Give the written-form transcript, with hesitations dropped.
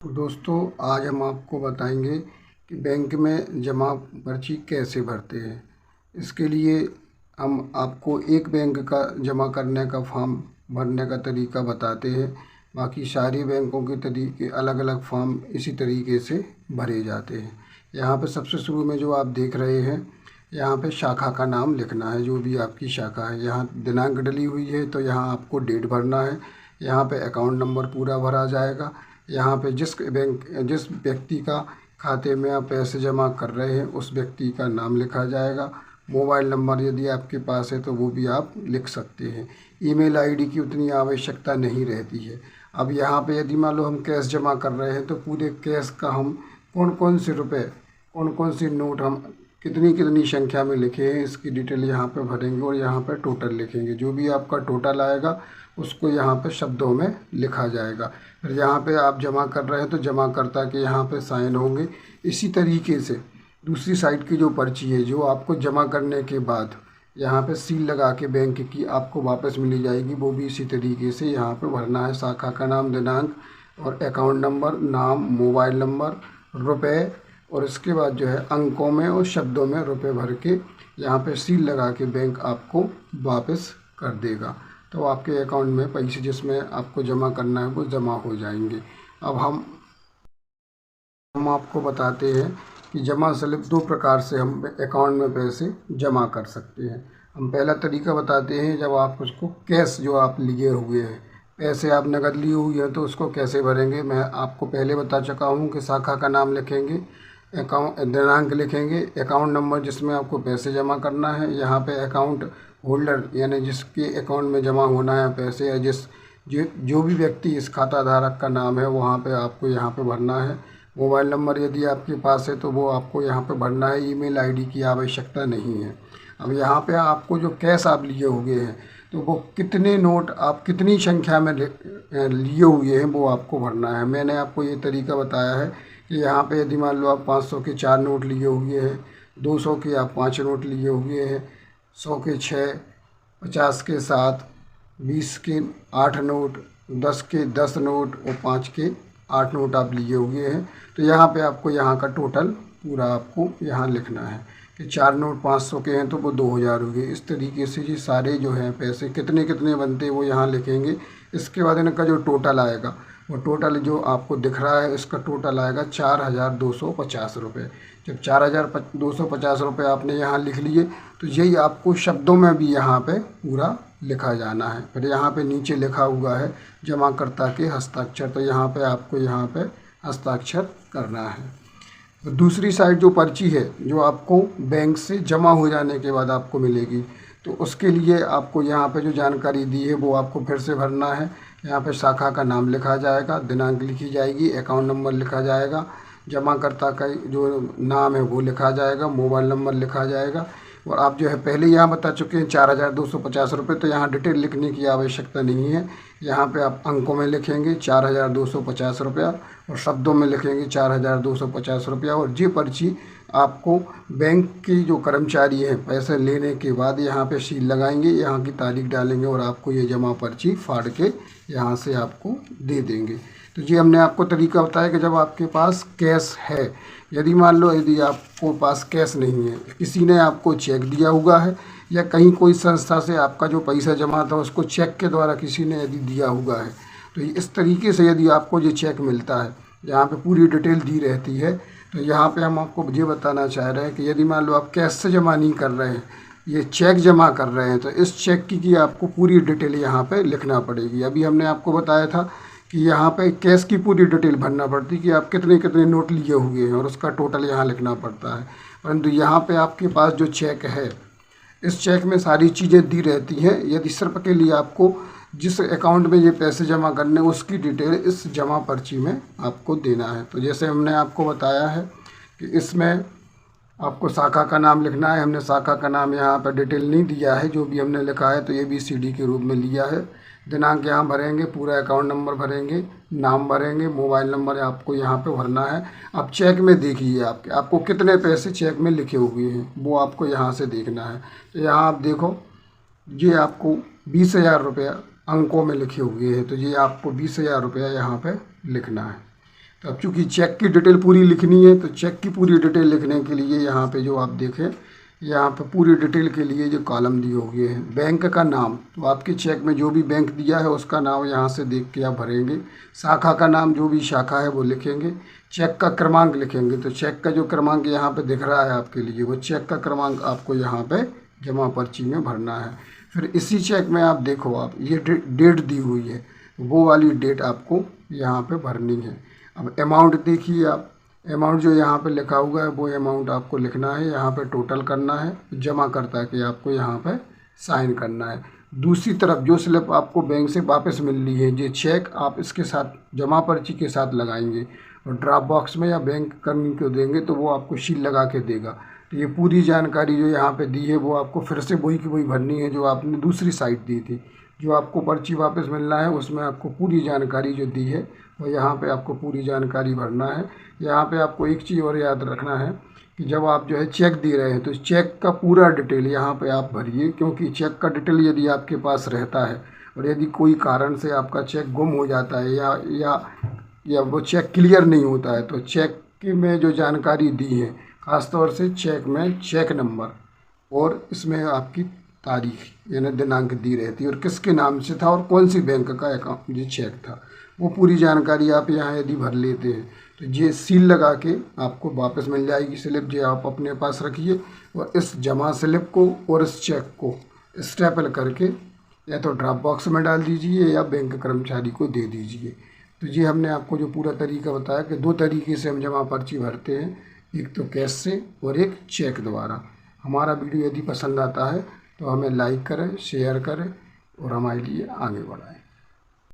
दोस्तों, आज हम आपको बताएंगे कि बैंक में जमा पर्ची कैसे भरते हैं। इसके लिए हम आपको एक बैंक का जमा करने का फॉर्म भरने का तरीका बताते हैं। बाकी सारी बैंकों के तरीके अलग अलग फॉर्म इसी तरीके से भरे जाते हैं। यहाँ पे सबसे शुरू में जो आप देख रहे हैं, यहाँ पे शाखा का नाम लिखना है, जो भी आपकी शाखा है। यहाँ दिनांक डली हुई है तो यहाँ आपको डेट भरना है। यहाँ पे अकाउंट नंबर पूरा भरा जाएगा। यहाँ पे जिस व्यक्ति का खाते में आप पैसे जमा कर रहे हैं उस व्यक्ति का नाम लिखा जाएगा। मोबाइल नंबर यदि आपके पास है तो वो भी आप लिख सकते हैं। ईमेल आईडी की उतनी आवश्यकता नहीं रहती है। अब यहाँ पे यदि मान लो हम कैश जमा कर रहे हैं तो पूरे कैश का हम कौन कौन से रुपए, कौन कौन से नोट हम कितनी कितनी संख्या में लिखे हैं, इसकी डिटेल यहाँ पे भरेंगे और यहाँ पे टोटल लिखेंगे। जो भी आपका टोटल आएगा उसको यहाँ पे शब्दों में लिखा जाएगा। फिर यहाँ पे आप जमा कर रहे हैं तो जमाकर्ता के यहाँ पे साइन होंगे। इसी तरीके से दूसरी साइड की जो पर्ची है, जो आपको जमा करने के बाद यहाँ पे सील लगा के बैंक की आपको वापस मिली जाएगी, वो भी इसी तरीके से यहाँ पे भरना है। शाखा का नाम, दिनांक और अकाउंट नंबर, नाम, मोबाइल नंबर, रुपए और इसके बाद जो है अंकों में और शब्दों में रुपए भर के यहाँ पे सील लगा के बैंक आपको वापस कर देगा। तो आपके अकाउंट में पैसे जिसमें आपको जमा करना है वो जमा हो जाएंगे। अब हम आपको बताते हैं कि जमा स्लिप दो प्रकार से हम अकाउंट में पैसे जमा कर सकते हैं। हम पहला तरीका बताते हैं, जब आप उसको कैश जो आप लिए हुए हैं, पैसे आप नकद लिए हुए हैं तो उसको कैसे भरेंगे। मैं आपको पहले बता चुका हूँ कि शाखा का नाम लिखेंगे, अकाउंट दिनांक लिखेंगे, अकाउंट नंबर जिसमें आपको पैसे जमा करना है, यहाँ पे अकाउंट होल्डर यानी जिसके अकाउंट में जमा होना है पैसे, या जो भी व्यक्ति इस खाता धारक का नाम है वहाँ पे आपको यहाँ पे भरना है। मोबाइल नंबर यदि आपके पास है तो वो आपको यहाँ पे भरना है। ईमेल आईडी की आवश्यकता नहीं है। अब यहाँ पे आपको जो कैश आप लिए हुए हैं तो वो कितने नोट आप कितनी संख्या में लिए हुए हैं वो आपको भरना है। मैंने आपको ये तरीका बताया है कि यहाँ पे यदि मान लो आप 500 के 4 नोट लिए हुए हैं, 200 के आप 5 नोट लिए हुए हैं, 100 के 6, 50 के 7, 20 के 8 नोट, 10 के 10 नोट और 5 के 8 नोट आप लिए हुए हैं, तो यहाँ पे आपको यहाँ का टोटल पूरा आपको यहाँ लिखना है कि 4 नोट 500 के हैं तो वो 2000 हुए। इस तरीके से ये सारे जो हैं पैसे कितने कितने बनते हैं वो यहाँ लिखेंगे। इसके बाद इनका जो टोटल आएगा वो टोटल जो आपको दिख रहा है इसका टोटल आएगा 4250 रुपये। जब 4250 रुपये आपने यहाँ लिख लिए तो यही आपको शब्दों में भी यहाँ पे पूरा लिखा जाना है। फिर यहाँ पे नीचे लिखा हुआ है जमाकर्ता के हस्ताक्षर, तो यहाँ पे आपको यहाँ पे हस्ताक्षर करना है। तो दूसरी साइड जो पर्ची है जो आपको बैंक से जमा हो जाने के बाद आपको मिलेगी, तो उसके लिए आपको यहाँ पे जो जानकारी दी है वो आपको फिर से भरना है। यहाँ पे शाखा का नाम लिखा जाएगा, दिनांक लिखी जाएगी, अकाउंट नंबर लिखा जाएगा, जमाकर्ता का जो नाम है वो लिखा जाएगा, मोबाइल नंबर लिखा जाएगा। और आप जो है पहले यहाँ बता चुके हैं 4250 रुपये, तो यहाँ डिटेल लिखने की आवश्यकता नहीं है। यहाँ पे आप अंकों में लिखेंगे 4250 रुपया और शब्दों में लिखेंगे 4250 रुपया। और ये पर्ची आपको बैंक की जो कर्मचारी हैं पैसे लेने के बाद यहाँ पे सील लगाएंगे, यहाँ की तारीख डालेंगे और आपको ये जमा पर्ची फाड़ के यहाँ से आपको दे देंगे। तो ये हमने आपको तरीका बताया कि जब आपके पास कैश है, यदि मान लो यदि आपको पास कैश नहीं है, किसी ने आपको चेक दिया हुआ है या कहीं कोई संस्था से आपका जो पैसा जमा था उसको चेक के द्वारा किसी ने यदि दिया हुआ है, तो इस तरीके से यदि आपको ये चेक मिलता है, यहाँ पे पूरी डिटेल दी रहती है। तो यहाँ पे हम आपको ये बताना चाह रहे हैं कि यदि मान लो आप कैश से जमा नहीं कर रहे हैं, ये चेक जमा कर रहे हैं, तो इस चेक की आपको पूरी डिटेल यहाँ पे लिखना पड़ेगी। अभी हमने आपको बताया था कि यहाँ पे कैश की पूरी डिटेल भरना पड़ती कि आप कितने कितने नोट लिए हुए हैं और उसका टोटल यहाँ लिखना पड़ता है। परंतु यहाँ पे आपके पास जो चेक है, इस चेक में सारी चीज़ें दी रहती हैं। यदि सिर्फ के लिए आपको जिस अकाउंट में ये पैसे जमा करने उसकी डिटेल इस जमा पर्ची में आपको देना है। तो जैसे हमने आपको बताया है कि इसमें आपको शाखा का नाम लिखना है। हमने शाखा का नाम यहाँ पर डिटेल नहीं दिया है, जो भी हमने लिखा है तो ABCD के रूप में लिया है। दिनांक यहाँ भरेंगे, पूरा अकाउंट नंबर भरेंगे, नाम भरेंगे, मोबाइल नंबर आपको यहाँ पे भरना है। अब चेक में देखिए आपको कितने पैसे चेक में लिखे हुए हैं वो आपको यहाँ से देखना है। तो यहाँ आप देखो, ये आपको 20,000 रुपया अंकों में लिखे हुए हैं, तो ये आपको 20,000 रुपया यहाँ पे लिखना है। तो अब चूँकि चेक की डिटेल पूरी लिखनी है, तो चेक की पूरी डिटेल लिखने के लिए यहाँ पे जो आप देखें, यहाँ पे पूरी डिटेल के लिए जो कॉलम दिए हुए हैं, बैंक का नाम, तो आपके चेक में जो भी बैंक दिया है उसका नाम यहाँ से देख के आप भरेंगे। शाखा का नाम, जो भी शाखा है वो लिखेंगे। चेक का क्रमांक लिखेंगे, तो चेक का जो क्रमांक यहाँ पे दिख रहा है आपके लिए, वो चेक का क्रमांक आपको यहाँ पे जमा पर्ची में भरना है। फिर इसी चेक में आप देखो, आप ये डेट दी हुई है, वो वाली डेट आपको यहाँ पे भरनी है। अब अमाउंट देखिए आप, अमाउंट जो यहाँ पे लिखा हुआ है वो अमाउंट आपको लिखना है, यहाँ पे टोटल करना है, जमा करता के आपको यहाँ पे साइन करना है। दूसरी तरफ जो स्लिप आपको बैंक से वापस मिल रही है, ये चेक आप इसके साथ जमा पर्ची के साथ लगाएंगे और ड्रॉप बॉक्स में या बैंक कर्मी को देंगे तो वो आपको सील लगा के देगा। तो ये पूरी जानकारी जो यहाँ पे दी है वो आपको फिर से वही की वही भरनी है जो आपने दूसरी साइट दी थी। जो आपको पर्ची वापस मिलना है उसमें आपको पूरी जानकारी जो दी है वो यहाँ पे आपको पूरी जानकारी भरना है। यहाँ पे आपको एक चीज़ और याद रखना है कि जब आप जो है चेक दे रहे हैं तो चेक का पूरा डिटेल यहाँ पे आप भरिए, क्योंकि चेक का डिटेल यदि आपके पास रहता है और यदि कोई कारण से आपका चेक गुम हो जाता है या वो चेक क्लियर नहीं होता है, तो चेक में जो जानकारी दी है, ख़ासतौर से चेक में चेक नंबर और इसमें आपकी तारीख यानी दिनांक दी रहती है और किसके नाम से था और कौन सी बैंक का अकाउंट ये चेक था, वो पूरी जानकारी आप यहाँ यदि भर लेते हैं तो ये सील लगा के आपको वापस मिल जाएगी स्लिप। जो आप अपने पास रखिए और इस जमा स्लिप को और इस चेक को स्टेपल करके या तो ड्रॉप बॉक्स में डाल दीजिए या बैंक कर्मचारी को दे दीजिए। तो ये हमने आपको जो पूरा तरीका बताया कि 2 तरीके से हम जमा पर्ची भरते हैं, एक तो कैश से और एक चेक द्वारा। हमारा वीडियो यदि पसंद आता है तो हमें लाइक करें, शेयर करें और हमारे लिए आगे बढ़ाएं।